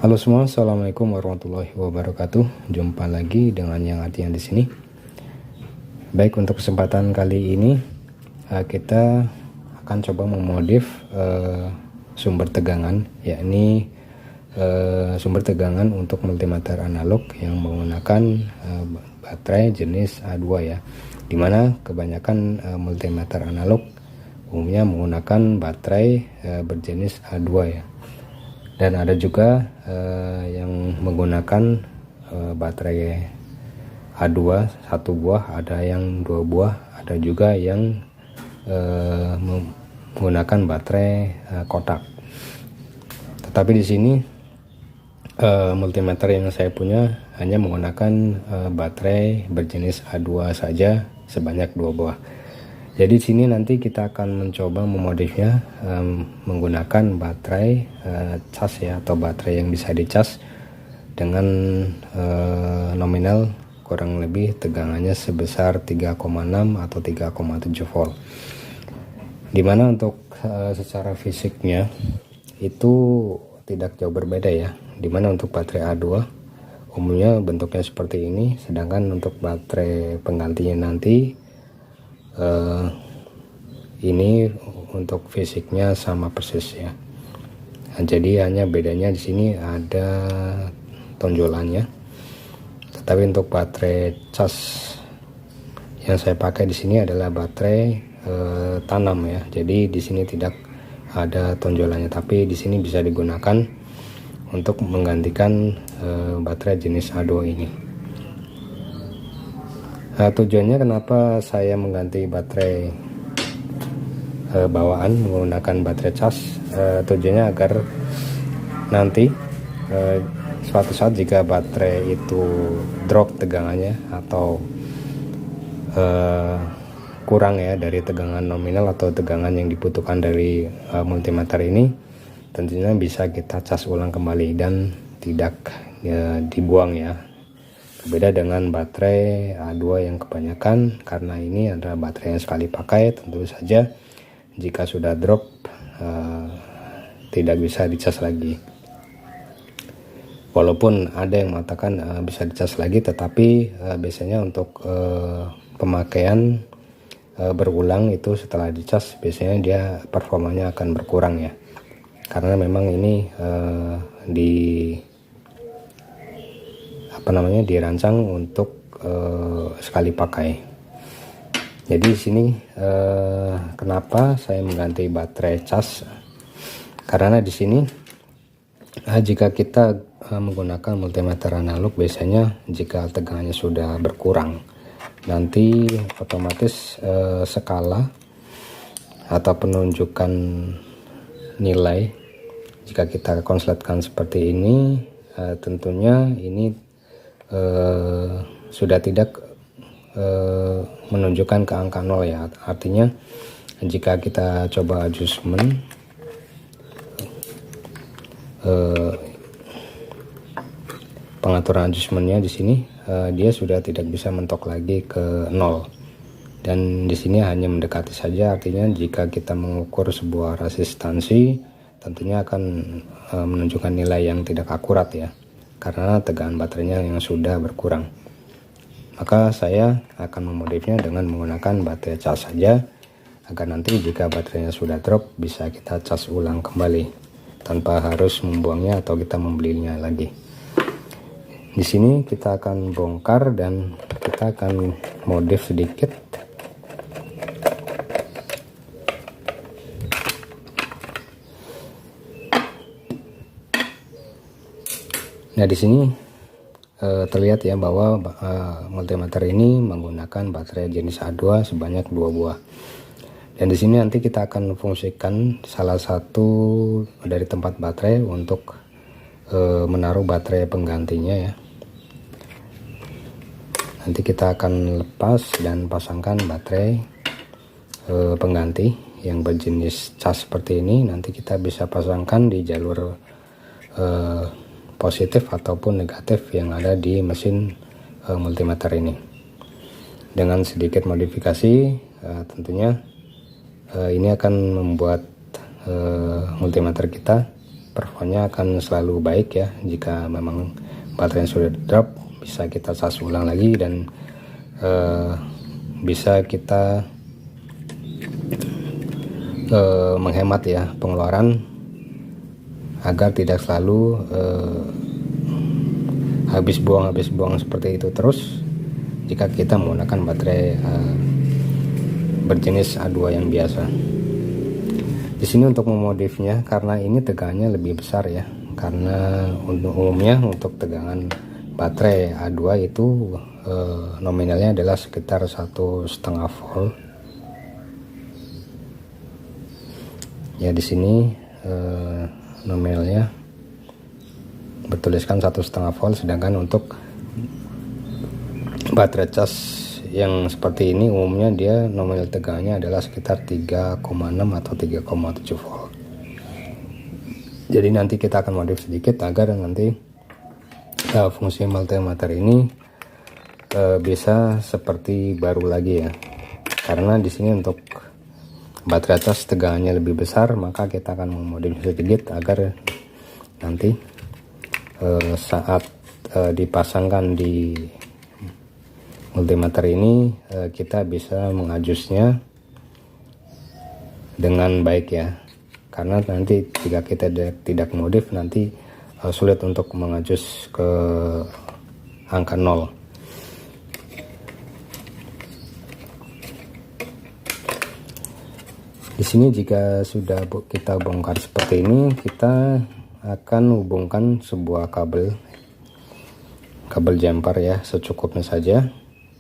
Halo semua, assalamualaikum warahmatullahi wabarakatuh. Jumpa lagi dengan yang artinya di sini. Baik, untuk kesempatan kali ini kita akan coba memodif sumber tegangan, yakni sumber tegangan untuk multimeter analog yang menggunakan baterai jenis A2 ya. Dimana kebanyakan multimeter analog umumnya menggunakan baterai berjenis A2 ya. Dan ada juga yang menggunakan baterai A2 satu buah, ada yang dua buah, ada juga yang menggunakan baterai kotak. Tetapi di sini multimeter yang saya punya hanya menggunakan baterai berjenis A2 saja sebanyak dua buah. Jadi di sini nanti kita akan mencoba memodifnya menggunakan baterai cas ya, atau baterai yang bisa dicas dengan nominal kurang lebih tegangannya sebesar 3,6 atau 3,7 volt. Dimana untuk secara fisiknya itu tidak jauh berbeda ya. Dimana untuk baterai A2 umumnya bentuknya seperti ini, sedangkan untuk baterai penggantinya nanti ini untuk fisiknya sama persis ya. Nah, jadi hanya bedanya di sini ada tonjolannya. Tetapi untuk baterai cas yang saya pakai di sini adalah baterai tanam ya. Jadi di sini tidak ada tonjolannya, tapi di sini bisa digunakan untuk menggantikan baterai jenis A2 ini. Nah, tujuannya kenapa saya mengganti baterai bawaan menggunakan baterai cas, tujuannya agar nanti suatu saat jika baterai itu drop tegangannya atau kurang ya dari tegangan nominal atau tegangan yang dibutuhkan dari multimeter ini, tentunya bisa kita cas ulang kembali dan tidak dibuang ya. Berbeda dengan baterai A2 yang kebanyakan, karena ini adalah baterai yang sekali pakai, tentu saja jika sudah drop tidak bisa dicas lagi. Walaupun ada yang mengatakan bisa dicas lagi, tetapi biasanya untuk pemakaian berulang itu setelah dicas biasanya dia performanya akan berkurang ya, karena memang ini dirancang untuk sekali pakai. Jadi di sini kenapa saya mengganti baterai cas? Karena di sini jika kita menggunakan multimeter analog, biasanya jika tegangannya sudah berkurang, nanti otomatis skala atau penunjukan nilai jika kita konsletkan seperti ini, tentunya ini sudah tidak menunjukkan ke angka 0 ya. Artinya jika kita coba adjustment pengaturan adjustmentnya di sini, dia sudah tidak bisa mentok lagi ke 0, dan di sini hanya mendekati saja. Artinya jika kita mengukur sebuah resistansi, tentunya akan menunjukkan nilai yang tidak akurat ya, karena tegangan baterainya yang sudah berkurang. Maka saya akan memodifnya dengan menggunakan baterai cas saja, agar nanti jika baterainya sudah drop bisa kita cas ulang kembali tanpa harus membuangnya atau kita membelinya lagi. Di sini kita akan bongkar dan kita akan modif sedikit. Nah, di sini terlihat ya bahwa multimeter ini menggunakan baterai jenis A2 sebanyak 2 buah. Dan di sini nanti kita akan fungsikan salah satu dari tempat baterai untuk menaruh baterai penggantinya ya. Nanti kita akan lepas dan pasangkan baterai pengganti yang berjenis cas seperti ini. Nanti kita bisa pasangkan di jalur positif ataupun negatif yang ada di mesin multimeter ini. Dengan sedikit modifikasi, tentunya ini akan membuat multimeter kita performanya akan selalu baik ya. Jika memang baterai sudah drop, bisa kita cas ulang lagi dan bisa kita menghemat ya pengeluaran agar tidak selalu habis buang seperti itu terus jika kita menggunakan baterai berjenis A2 yang biasa. Di sini untuk memodifnya, karena ini tegangannya lebih besar ya, karena umumnya untuk tegangan baterai A2 itu nominalnya adalah sekitar 1,5 volt ya. Di sini nominalnya bertuliskan 1,5 volt, sedangkan untuk baterai cas yang seperti ini umumnya dia nominal tegangannya adalah sekitar 3,6 atau 3,7 volt. Jadi nanti kita akan modif sedikit agar nanti fungsi multimeter ini bisa seperti baru lagi ya. Karena di sini untuk baterai cas tegangannya lebih besar, maka kita akan memodif sedikit agar nanti saat dipasangkan di multimeter ini kita bisa mengajusnya dengan baik ya. Karena nanti jika kita tidak modif, nanti sulit untuk mengajus ke angka 0. Di sini jika sudah kita bongkar seperti ini, kita akan hubungkan sebuah kabel jumper ya, secukupnya saja.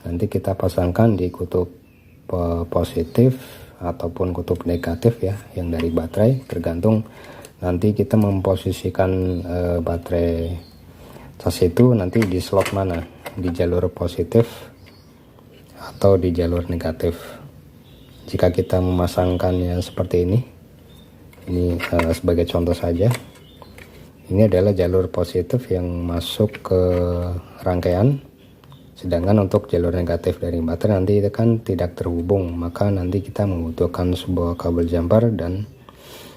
Nanti kita pasangkan di kutub positif ataupun kutub negatif ya, yang dari baterai, tergantung nanti kita memposisikan baterai cas itu nanti di slot mana, di jalur positif atau di jalur negatif. Jika kita memasangkannya seperti ini sebagai contoh saja, ini adalah jalur positif yang masuk ke rangkaian, sedangkan untuk jalur negatif dari baterai nanti itu kan tidak terhubung, maka nanti kita membutuhkan sebuah kabel jumper dan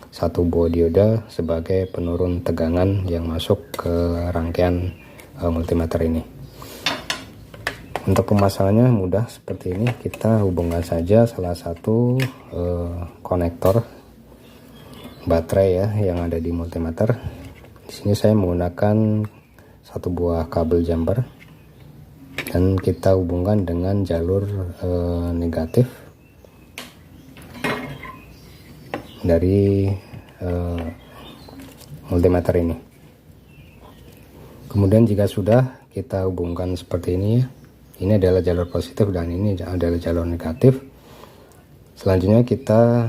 satu buah dioda sebagai penurun tegangan yang masuk ke rangkaian multimeter ini. Untuk pemasangannya mudah seperti ini, kita hubungkan saja salah satu konektor baterai ya yang ada di multimeter. Di sini saya menggunakan satu buah kabel jumper dan kita hubungkan dengan jalur negatif dari multimeter ini. Kemudian jika sudah kita hubungkan seperti ini ya, ini adalah jalur positif dan ini adalah jalur negatif. Selanjutnya kita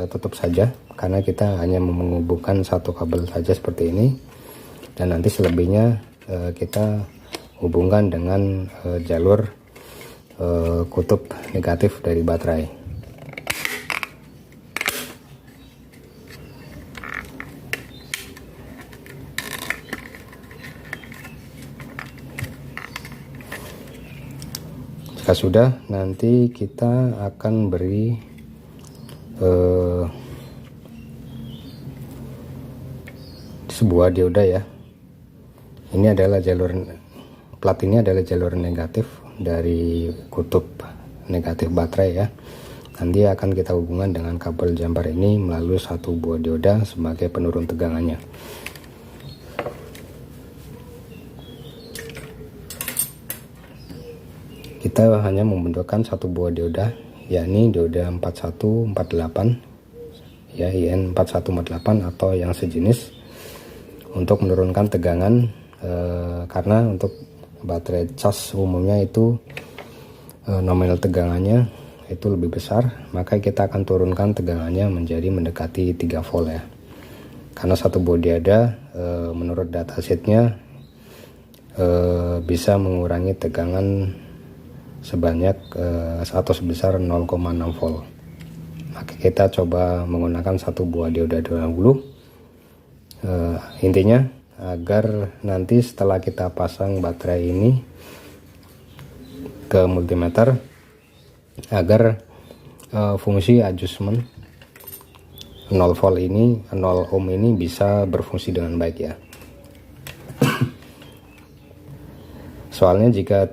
tutup saja, karena kita hanya menghubungkan satu kabel saja seperti ini, dan nanti selebihnya kita hubungkan dengan jalur kutub negatif dari baterai. Jika sudah, nanti kita akan beri sebuah dioda ya. Ini adalah jalur plat, ini adalah jalur negatif dari kutub negatif baterai ya. Nanti akan kita hubungkan dengan kabel jumper ini melalui satu buah dioda sebagai penurun tegangannya. Kita hanya membutuhkan satu buah dioda, yakni dioda 4148 ya, IN 4148 atau yang sejenis, untuk menurunkan tegangan karena untuk baterai cas umumnya itu nominal tegangannya itu lebih besar, maka kita akan turunkan tegangannya menjadi mendekati 3 volt ya. Karena satu buah dioda menurut datasheetnya bisa mengurangi tegangan sebanyak atau sebesar 0,6 volt. Maka kita coba menggunakan satu buah dioda dulu. Intinya agar nanti setelah kita pasang baterai ini ke multimeter, agar fungsi adjustment 0 volt ini, 0 ohm ini bisa berfungsi dengan baik ya. Soalnya jika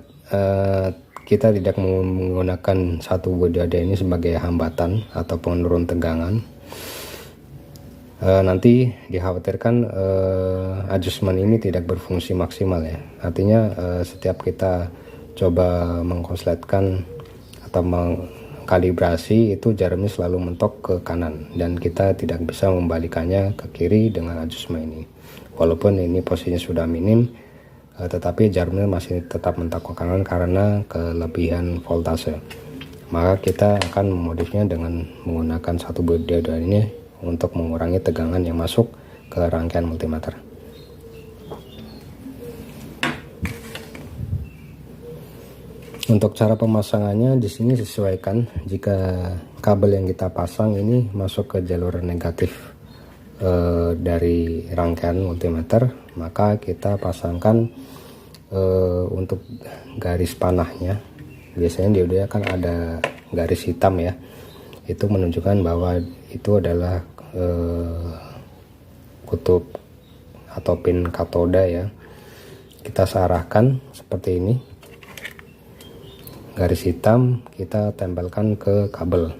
kita tidak menggunakan satu buah dioda ini sebagai hambatan atau penurun tegangan, nanti dikhawatirkan adjustment ini tidak berfungsi maksimal ya. Artinya setiap kita coba mengkonsletkan atau mengkalibrasi, itu jarumnya selalu mentok ke kanan dan kita tidak bisa membalikannya ke kiri dengan adjustment ini. Walaupun ini posisinya sudah minim, tetapi jarumnya masih tetap mentok ke kanan karena kelebihan voltase. Maka kita akan memodifnya dengan menggunakan satu buah dioda ini untuk mengurangi tegangan yang masuk ke rangkaian multimeter. Untuk cara pemasangannya di sini sesuaikan, jika kabel yang kita pasang ini masuk ke jalur negatif dari rangkaian multimeter, maka kita pasangkan untuk garis panahnya. Biasanya dioda kan ada garis hitam ya, itu menunjukkan bahwa itu adalah kutub atau pin katoda ya. Kita arahkan seperti ini, garis hitam kita tempelkan ke kabel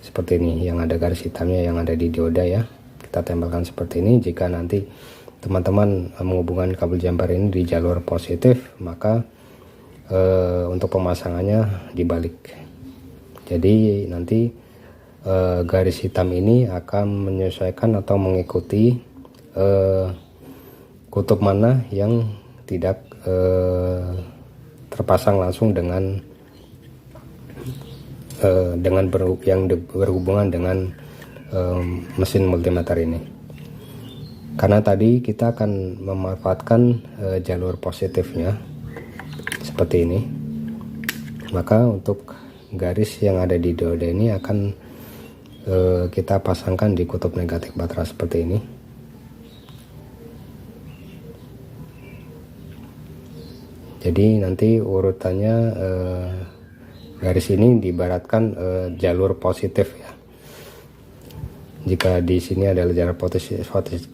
seperti ini, yang ada garis hitamnya yang ada di dioda ya. Kita tempelkan seperti ini. Jika nanti teman-teman menghubungkan kabel jumper ini di jalur positif, maka untuk pemasangannya dibalik. Jadi nanti garis hitam ini akan menyesuaikan atau mengikuti kutub mana yang tidak terpasang langsung dengan yang berhubungan dengan mesin multimeter ini. Karena tadi kita akan memanfaatkan jalur positifnya seperti ini, maka untuk garis yang ada di dioda ini akan kita pasangkan di kutub negatif baterai seperti ini. Jadi nanti urutannya garis ini diibaratkan jalur positif ya. Jika di sini adalah jalur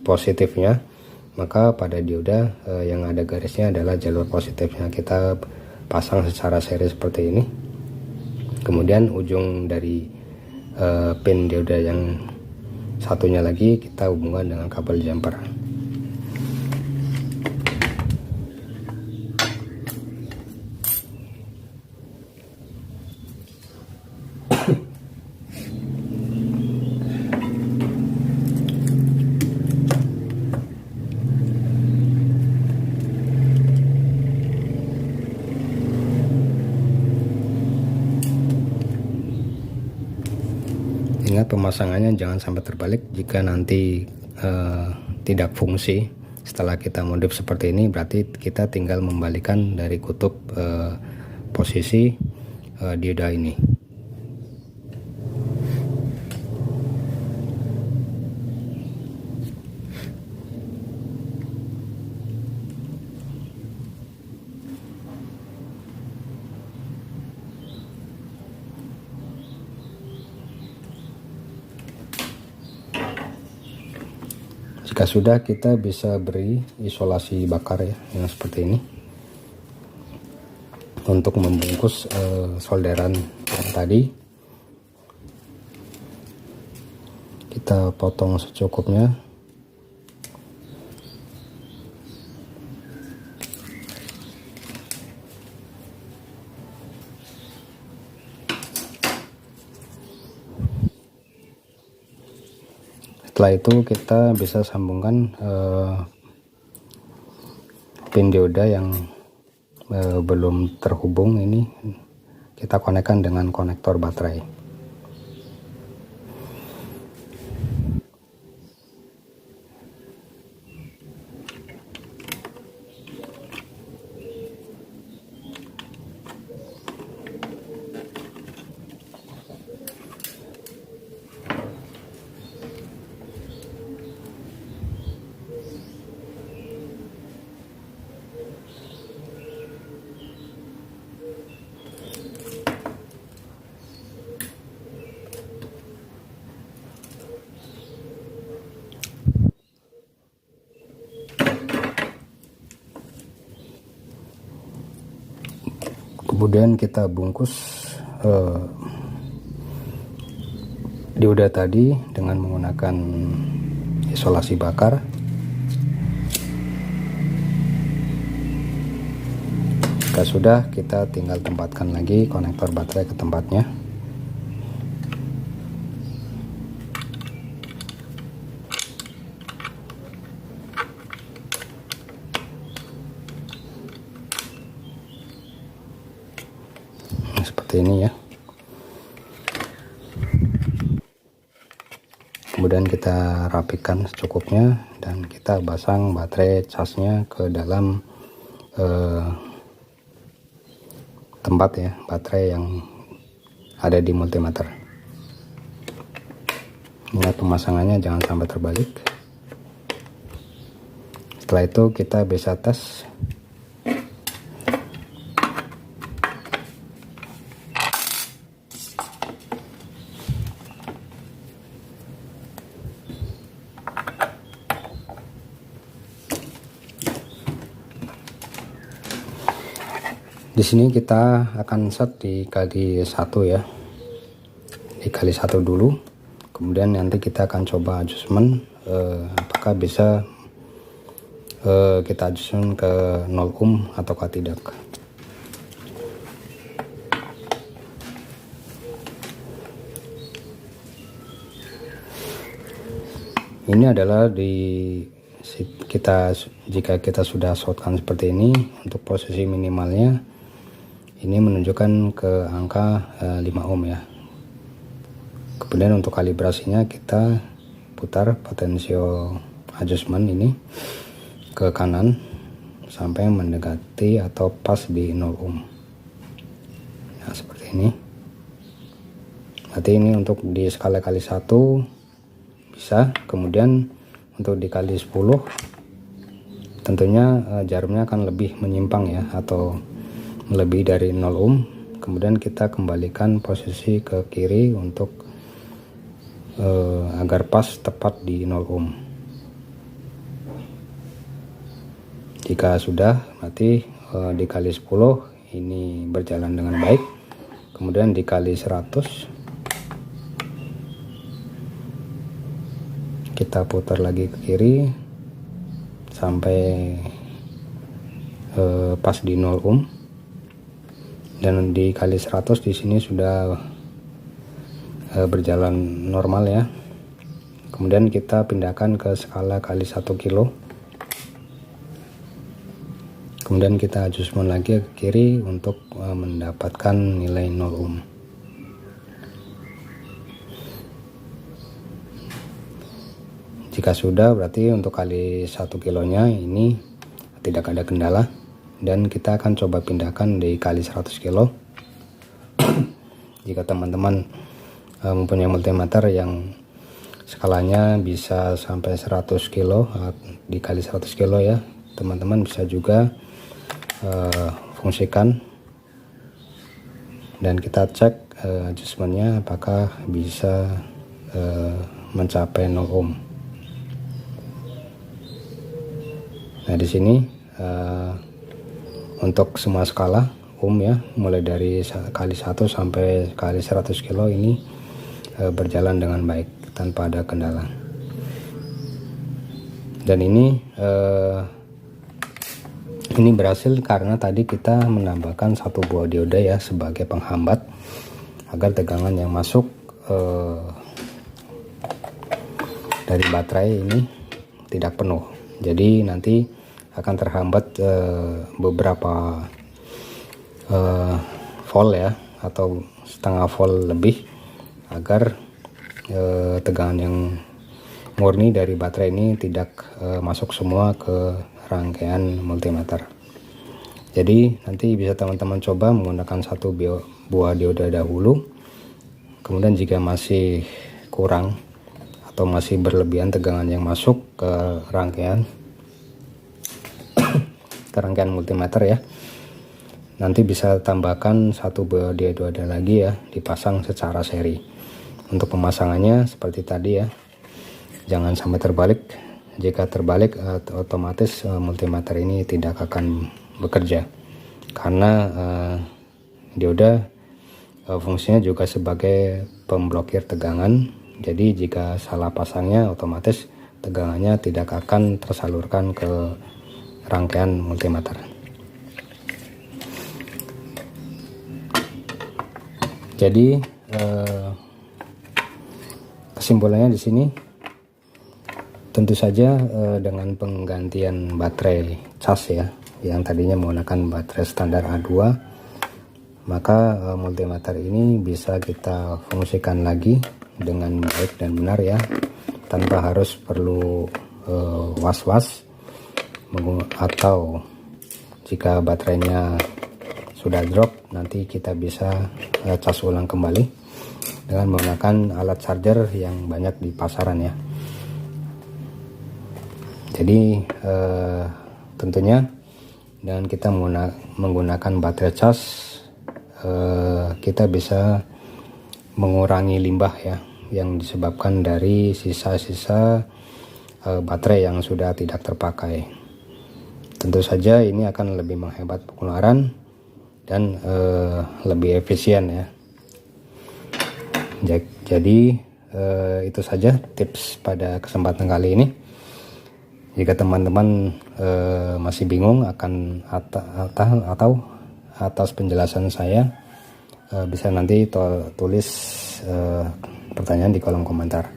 positifnya, maka pada dioda yang ada garisnya adalah jalur positifnya. Kita pasang secara seri seperti ini. Kemudian ujung dari pin dioda yang satunya lagi kita hubungkan dengan kabel jumper. Ingat, pemasangannya jangan sampai terbalik. Jika nanti tidak fungsi setelah kita modif seperti ini, berarti kita tinggal membalikan dari kutub posisi dioda ini. Jika sudah, kita bisa beri isolasi bakar ya, yang seperti ini untuk membungkus solderan yang tadi. Kita potong secukupnya. Setelah itu kita bisa sambungkan pin dioda yang belum terhubung ini, kita konekkan dengan konektor baterai. Kemudian kita bungkus dioda tadi dengan menggunakan isolasi bakar. Jika sudah, kita tinggal tempatkan lagi konektor baterai ke tempatnya. Seperti ini ya. Kemudian kita rapikan secukupnya dan kita pasang baterai casnya ke dalam tempat ya, baterai yang ada di multimeter. Ingat pemasangannya jangan sampai terbalik. Setelah itu kita bisa tes. Di sini kita akan set dikali 1 ya, dikali 1 dulu, kemudian nanti kita akan coba adjustment apakah bisa kita adjustment ke 0 ohm ataukah tidak. Ini adalah jika kita sudah shotkan seperti ini, untuk posisi minimalnya ini menunjukkan ke angka 5 ohm ya. Kemudian untuk kalibrasinya kita putar potensio adjustment ini ke kanan sampai mendekati atau pas di 0 ohm. Nah, seperti ini. Berarti ini untuk di skala kali 1 bisa. Kemudian untuk dikali 10 tentunya jarumnya akan lebih menyimpang ya, atau lebih dari 0 ohm. Kemudian kita kembalikan posisi ke kiri untuk agar pas tepat di 0 ohm. Jika sudah, berarti dikali 10 ini berjalan dengan baik. Kemudian dikali 100, kita putar lagi ke kiri sampai pas di 0 ohm. Dan dikali 100 di sini sudah berjalan normal ya. Kemudian kita pindahkan ke skala kali 1 kilo. Kemudian kita adjustment lagi ke kiri untuk mendapatkan nilai 0 ohm. Jika sudah, berarti untuk kali 1 kilonya ini tidak ada kendala. Dan kita akan coba pindahkan di kali 100 kilo. Jika teman-teman mempunyai multimeter yang skalanya bisa sampai 100 kilo dikali 100 kilo ya, teman-teman bisa juga fungsikan dan kita cek adjustmentnya apakah bisa mencapai 0 ohm. Nah, di sini untuk semua skala ohm ya, mulai dari kali 1 sampai kali 100 kilo ini berjalan dengan baik tanpa ada kendala. Dan ini berhasil karena tadi kita menambahkan 1 buah dioda ya sebagai penghambat agar tegangan yang masuk dari baterai ini tidak penuh. Jadi nanti akan terhambat beberapa volt ya, atau setengah volt lebih, agar tegangan yang murni dari baterai ini tidak masuk semua ke rangkaian multimeter. Jadi nanti bisa teman-teman coba menggunakan 1 buah dioda dahulu. Kemudian jika masih kurang atau masih berlebihan tegangan yang masuk ke rangkaian multimeter ya, nanti bisa tambahkan 1 buah dioda lagi ya, dipasang secara seri. Untuk pemasangannya seperti tadi ya, jangan sampai terbalik. Jika terbalik otomatis multimeter ini tidak akan bekerja, karena Dioda fungsinya juga sebagai pemblokir tegangan, jadi jika salah pasangnya otomatis tegangannya tidak akan tersalurkan ke rangkaian multimeter. Jadi kesimpulannya di sini, tentu saja dengan penggantian baterai cas ya, yang tadinya menggunakan baterai standar A2, maka multimeter ini bisa kita fungsikan lagi dengan baik dan benar ya, tanpa harus perlu was-was, atau jika baterainya sudah drop nanti kita bisa cas ulang kembali dengan menggunakan alat charger yang banyak di pasaran ya. Jadi tentunya dengan kita menggunakan baterai cas, kita bisa mengurangi limbah ya yang disebabkan dari sisa-sisa baterai yang sudah tidak terpakai. Tentu saja ini akan lebih menghemat pengeluaran dan lebih efisien ya. Jadi itu saja tips pada kesempatan kali ini. Jika teman-teman masih bingung akan atau atas penjelasan saya, bisa nanti tulis pertanyaan di kolom komentar.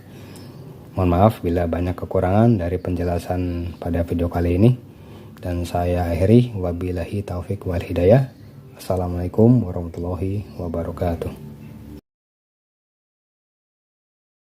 Mohon maaf bila banyak kekurangan dari penjelasan pada video kali ini, dan saya akhiri, wabillahi taufik wal hidayah. Assalamualaikum warahmatullahi wabarakatuh.